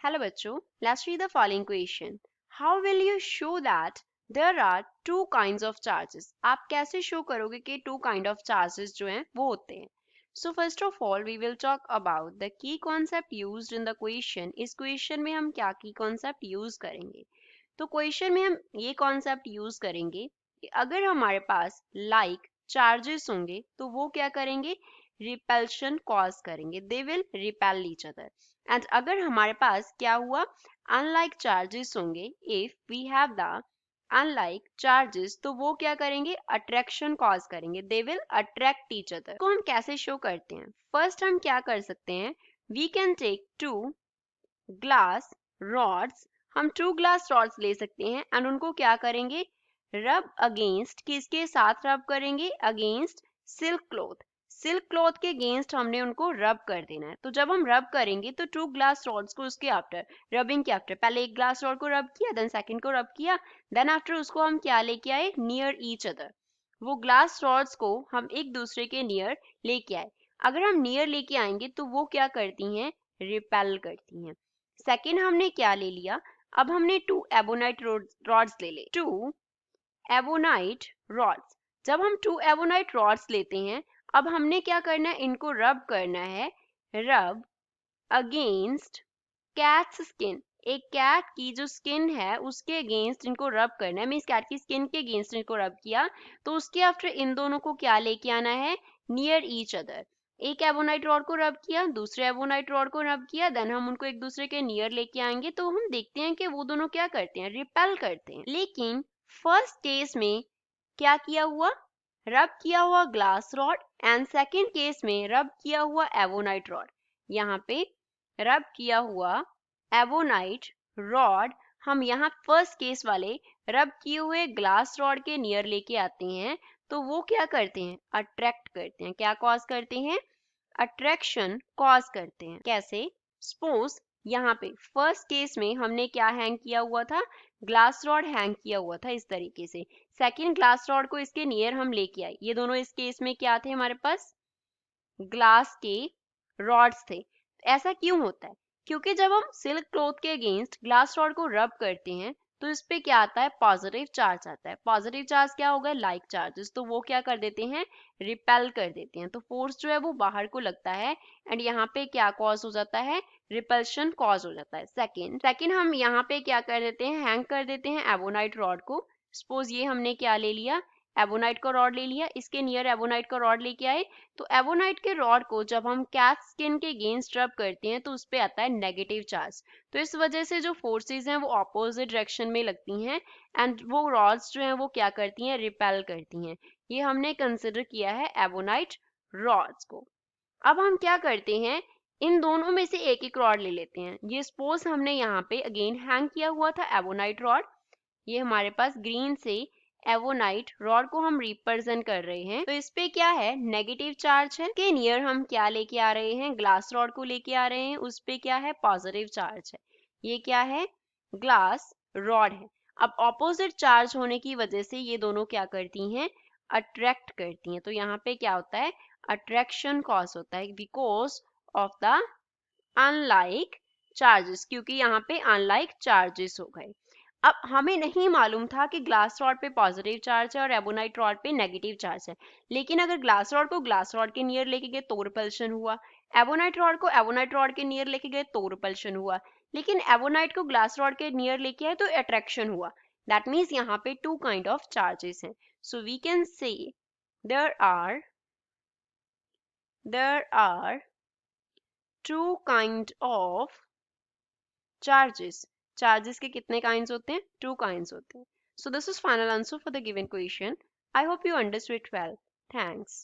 Hello बच्चों, let's read the following question. How will you show that there are two kinds of charges? आप कैसे show करोगे कि two kind of charges जो हैं वो होते हैं? So first of all, we will talk about the key concept used in the question. इस question में हम क्या key concept use करेंगे? तो question में हम ये concept use करेंगे कि अगर हमारे पास like charges होंगे तो वो क्या करेंगे? Repulsion cause करेंगे. They will repel each other. And अगर हमारे पास क्या हुआ अनलाइक चार्जेस होंगे if we have the unlike charges तो वो क्या करेंगे अट्रैक्शन कॉज करेंगे they will attract each other को हम कैसे शो करते हैं फर्स्ट हम क्या कर सकते हैं we can take two glass rods हम टू ग्लास रॉड्स ले सकते हैं एंड उनको क्या करेंगे रब अगेंस्ट किसके साथ रब करेंगे अगेंस्ट सिल्क क्लॉथ के अगेंस्ट हमने उनको रब कर देना है तो जब हम रब करेंगे तो टू ग्लास रॉड्स को उसके आफ्टर रबिंग के आफ्टर पहले एक ग्लास रॉड को रब किया देन सेकंड को रब किया देन आफ्टर उसको हम क्या लेके आए नियर ईच अदर वो ग्लास रॉड्स को हम एक दूसरे के नियर लेके आए अगर हम नियर लेके आएंगे तो वो क्या करती हैं रिपेल करती हैं सेकंड हमने क्या ले लिया अब हमने टू एबोनाइट रॉड्स ले ले टू एबोनाइट रॉड्स जब हम टू एबोनाइट रॉड्स लेते हैं अब हमने क्या करना है इनको रब करना है रब अगेंस्ट कैट्स स्किन एक कैट की जो स्किन है उसके अगेंस्ट इनको रब करना है मींस कैट की स्किन के अगेंस्ट इनको रब किया तो उसके आफ्टर इन दोनों को क्या लेके आना है नियर ईच अदर एक एबोनाइट रॉड को रब किया दूसरे एबोनाइट रॉड को रब किया देन हम उनको एक दूसरे के नियर लेके आएंगे तो हम देखते हैं कि वो दोनों क्या करते हैं रिपेल करते हैं लेकिन फर्स्ट केस में क्या किया हुआ रब किया हुआ glass rod and second case में रब किया हुआ एवोनाइट रॉड यहाँ पे रब किया हुआ एवोनाइट रॉड हम यहाँ फर्स्ट केस वाले रब किए हुए ग्लास रॉड के नियर लेके आते हैं तो वो क्या करते हैं अट्रैक्ट करते हैं क्या कॉज करते हैं अट्रैक्शन कॉज करते हैं कैसे सपोज यहाँ पे फर्स्ट केस में हमने क्या हैंग किया हुआ था ग्लास रॉड हैंग किया हुआ था इस तरीके से सेकंड ग्लास रॉड को इसके नियर हम लेके आए ये दोनों इस केस में क्या थे हमारे पास ग्लास के रॉड्स थे ऐसा क्यों होता है क्योंकि जब हम सिल्क क्लॉथ के अगेंस्ट ग्लास रॉड को रब करते हैं तो इस पे क्या आता है पॉजिटिव चार्ज आता है पॉजिटिव चार्ज क्या होगा लाइक चार्जेस तो वो क्या कर देते हैं रिपेल कर देते हैं तो फोर्स जो है वो बाहर को लगता है एंड यहाँ पे क्या कॉज हो जाता है रिपल्शन कॉज हो जाता है सेकंड हम यहाँ पे क्या कर देते हैं हैंग कर देते हैं एबोनाइट रॉड को सपोज ये हमने क्या ले लिया एबोनाइट का रॉड ले लिया इसके नियर एबोनाइट का रॉड लेके आए तो एबोनाइट के रॉड को जब हम कैट स्किन के अगेंस्ट रब करते हैं तो उस पे आता है नेगेटिव चार्ज तो इस वजह से जो फोर्सेस हैं वो ऑपोजिट डायरेक्शन में लगती हैं एंड वो रॉड्स जो हैं वो क्या करती हैं रिपेल करती हैं ये हमने कंसिडर किया है एबोनाइट रॉड्स को अब हम क्या करते हैं इन दोनों में से एक एक रॉड ले लेते हैं ये सपोज हमने यहाँ पे अगेन हैंग किया हुआ था एबोनाइट रॉड ये हमारे पास ग्रीन से एवोनाइट रॉड को हम रिप्रेजेंट कर रहे हैं तो इस पे क्या है नेगेटिव चार्ज है के नियर हम क्या लेके आ रहे हैं ग्लास रॉड को लेके आ रहे हैं उस पे क्या है पॉजिटिव चार्ज है ये क्या है ग्लास रॉड है अब ऑपोजिट चार्ज होने की वजह से ये दोनों क्या करती हैं अट्रैक्ट करती हैं तो यहाँ पे क्या होता है अट्रैक्शन कॉज होता है because of the unlike charges क्योंकि यहाँ पे अनलाइक चार्जेस हो गए अब हमें नहीं मालूम था कि ग्लास रॉड पे पॉजिटिव चार्ज है और एबोनाइट रॉड पे नेगेटिव चार्ज है लेकिन अगर ग्लास रॉड को ग्लास रॉड के नियर लेके गए तो रिपल्शन हुआ एबोनाइट रॉड को एबोनाइट रॉड के नियर लेके गए तो रिपल्शन हुआ लेकिन एबोनाइट को ग्लास रॉड के नियर लेके आए तो अट्रैक्शन हुआ दैट मीन्स यहाँ पे टू काइंड ऑफ चार्जेस हैं so we can say there are two kind of charges के कितने काइंड्स होते हैं टू काइंड्स होते हैं so this is final answer for the given question I hope you understood it well thanks